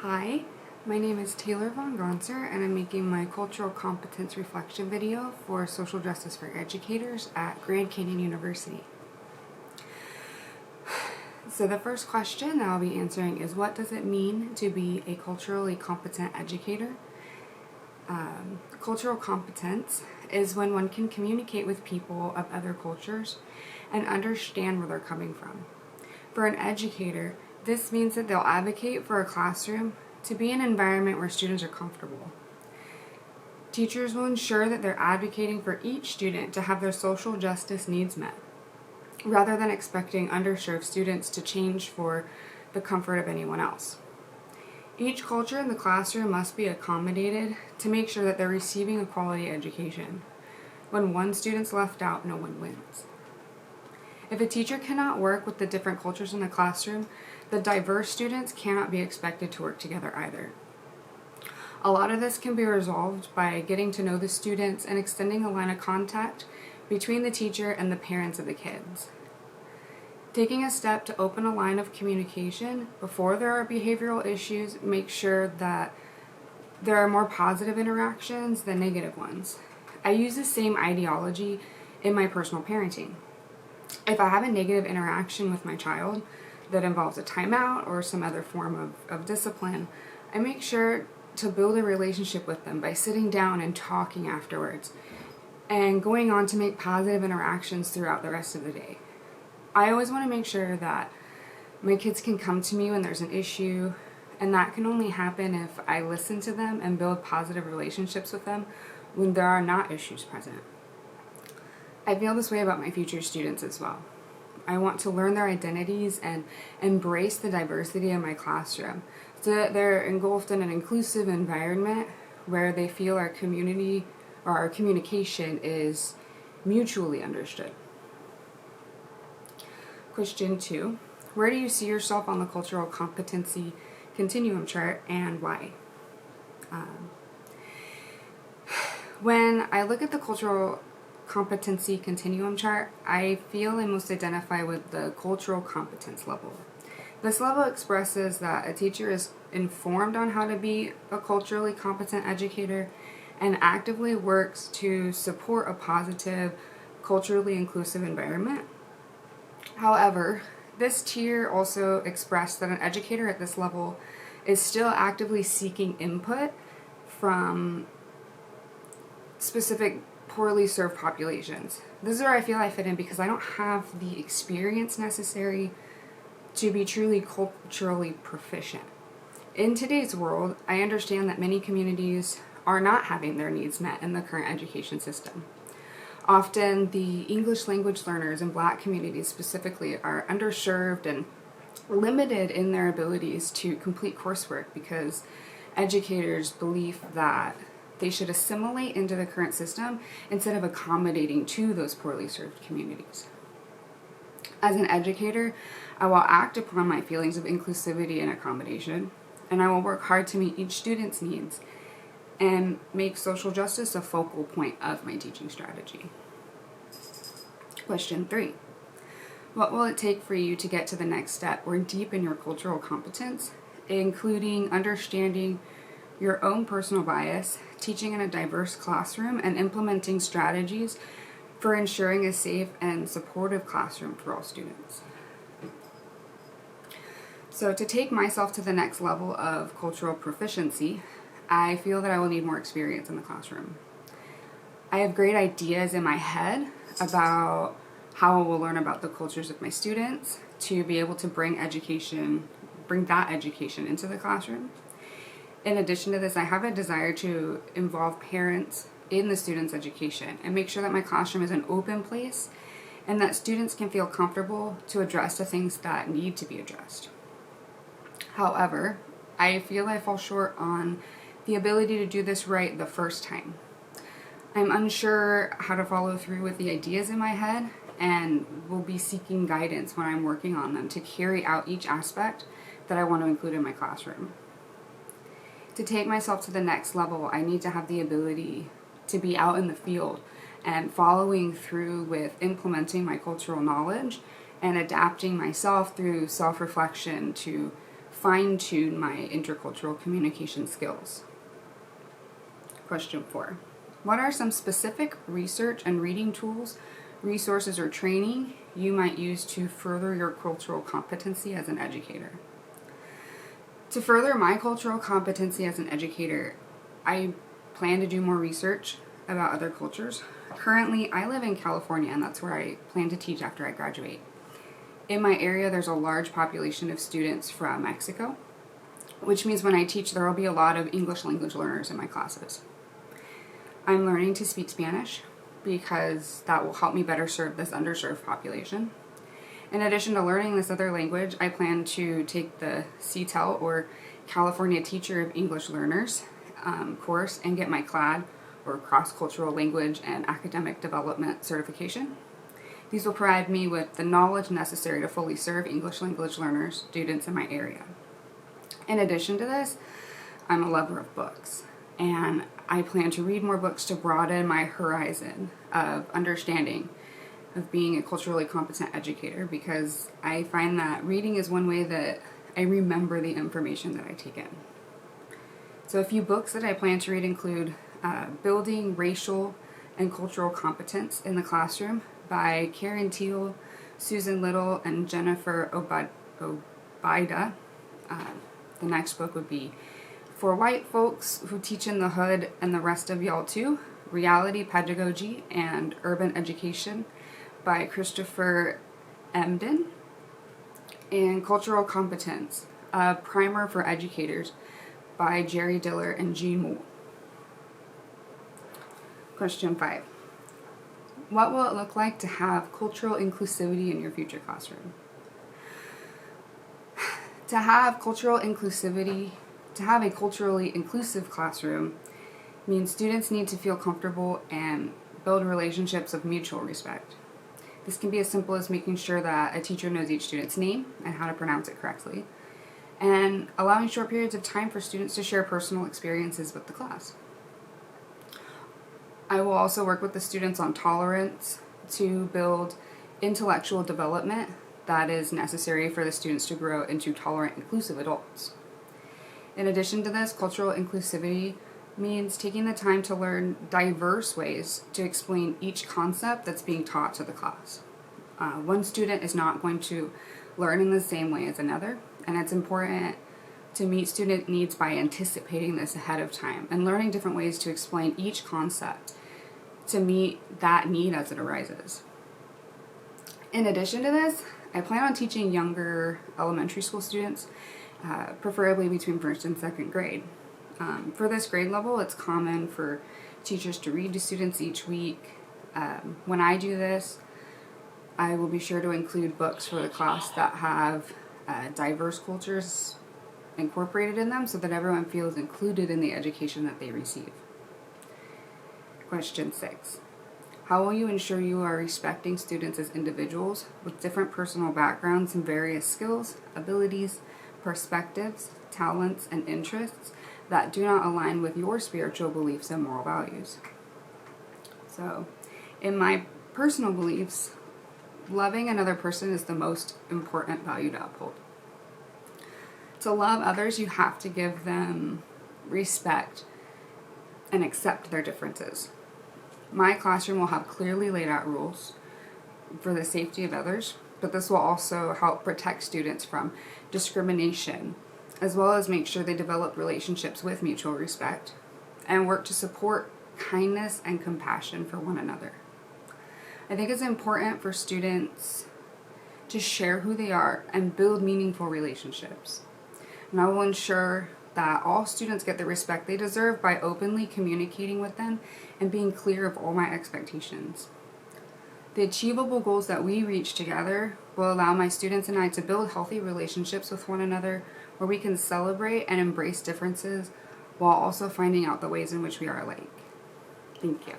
Hi, my name is Taylor Vaughn-Gonser and I'm making my cultural competence reflection video for social justice for educators at Grand Canyon University. So the first question that I'll be answering is, what does it mean to be a culturally competent educator? Cultural competence is when one can communicate with people of other cultures and understand where they're coming from. For an educator, this means that they'll advocate for a classroom to be an environment where students are comfortable. Teachers will ensure that they're advocating for each student to have their social justice needs met, rather than expecting underserved students to change for the comfort of anyone else. Each culture in the classroom must be accommodated to make sure that they're receiving a quality education. When one student's left out, no one wins. If a teacher cannot work with the different cultures in the classroom, the diverse students cannot be expected to work together either. A lot of this can be resolved by getting to know the students and extending a line of contact between the teacher and the parents of the kids. Taking a step to open a line of communication before there are behavioral issues makes sure that there are more positive interactions than negative ones. I use the same ideology in my personal parenting. If I have a negative interaction with my child that involves a timeout or some other form of discipline, I make sure to build a relationship with them by sitting down and talking afterwards and going on to make positive interactions throughout the rest of the day. I always want to make sure that my kids can come to me when there's an issue, and that can only happen if I listen to them and build positive relationships with them when there are not issues present. I feel this way about my future students as well. I want to learn their identities and embrace the diversity in my classroom so that they're engulfed in an inclusive environment where they feel our community or our communication is mutually understood. Question 2. Where do you see yourself on the cultural competency continuum chart and why? When I look at the cultural competency continuum chart, I feel I most identify with the cultural competence level. This level expresses that a teacher is informed on how to be a culturally competent educator and actively works to support a positive, culturally inclusive environment. However, this tier also expressed that an educator at this level is still actively seeking input from specific poorly served populations. This is where I feel I fit in because I don't have the experience necessary to be truly culturally proficient. In today's world, I understand that many communities are not having their needs met in the current education system. Often the English language learners in Black communities specifically are underserved and limited in their abilities to complete coursework because educators believe that they should assimilate into the current system instead of accommodating to those poorly served communities. As an educator, I will act upon my feelings of inclusivity and accommodation, and I will work hard to meet each student's needs and make social justice a focal point of my teaching strategy. Question 3. What will it take for you to get to the next step or deepen your cultural competence, including understanding your own personal bias, teaching in a diverse classroom, and implementing strategies for ensuring a safe and supportive classroom for all students? So to take myself to the next level of cultural proficiency, I feel that I will need more experience in the classroom. I have great ideas in my head about how I will learn about the cultures of my students to be able to bring that education into the classroom. In addition to this, I have a desire to involve parents in the students' education and make sure that my classroom is an open place and that students can feel comfortable to address the things that need to be addressed. However, I feel I fall short on the ability to do this right the first time. I'm unsure how to follow through with the ideas in my head and will be seeking guidance when I'm working on them to carry out each aspect that I want to include in my classroom. To take myself to the next level, I need to have the ability to be out in the field and following through with implementing my cultural knowledge and adapting myself through self-reflection to fine-tune my intercultural communication skills. Question 4. What are some specific research and reading tools, resources, or training you might use to further your cultural competency as an educator? To further my cultural competency as an educator, I plan to do more research about other cultures. Currently, I live in California, and that's where I plan to teach after I graduate. In my area, there's a large population of students from Mexico, which means when I teach, there will be a lot of English language learners in my classes. I'm learning to speak Spanish because that will help me better serve this underserved population. In addition to learning this other language, I plan to take the CTEL, or California Teacher of English Learners, course and get my CLAD, or Cross-Cultural Language and Academic Development certification. These will provide me with the knowledge necessary to fully serve English language learners, students in my area. In addition to this, I'm a lover of books, and I plan to read more books to broaden my horizon of understanding of being a culturally competent educator, because I find that reading is one way that I remember the information that I take in. So a few books that I plan to read include Building Racial and Cultural Competence in the Classroom by Karen Teal, Susan Little, and Jennifer Obaida. The next book would be For White Folks Who Teach in the Hood and the Rest of Y'all Too, Reality Pedagogy and Urban Education by Christopher Emden. And Cultural Competence, a Primer for Educators by Jerry Diller and Jean Moore. Question 5. What will it look like to have cultural inclusivity in your future classroom? To have cultural inclusivity, to have a culturally inclusive classroom means students need to feel comfortable and build relationships of mutual respect. This can be as simple as making sure that a teacher knows each student's name and how to pronounce it correctly, and allowing short periods of time for students to share personal experiences with the class. I will also work with the students on tolerance to build intellectual development that is necessary for the students to grow into tolerant, inclusive adults. In addition to this, cultural inclusivity means taking the time to learn diverse ways to explain each concept that's being taught to the class. One student is not going to learn in the same way as another, and it's important to meet student needs by anticipating this ahead of time and learning different ways to explain each concept to meet that need as it arises. In addition to this, I plan on teaching younger elementary school students, preferably between 1st and 2nd grade. For this grade level, it's common for teachers to read to students each week. When I do this, I will be sure to include books for the class that have diverse cultures incorporated in them so that everyone feels included in the education that they receive. Question 6. How will you ensure you are respecting students as individuals with different personal backgrounds and various skills, abilities, perspectives, talents, and interests that do not align with your spiritual beliefs and moral values? So, in my personal beliefs, loving another person is the most important value to uphold. To love others, you have to give them respect and accept their differences. My classroom will have clearly laid out rules for the safety of others, but this will also help protect students from discrimination, as well as make sure they develop relationships with mutual respect and work to support kindness and compassion for one another. I think it's important for students to share who they are and build meaningful relationships. And I will ensure that all students get the respect they deserve by openly communicating with them and being clear of all my expectations. The achievable goals that we reach together will allow my students and I to build healthy relationships with one another where we can celebrate and embrace differences while also finding out the ways in which we are alike. Thank you.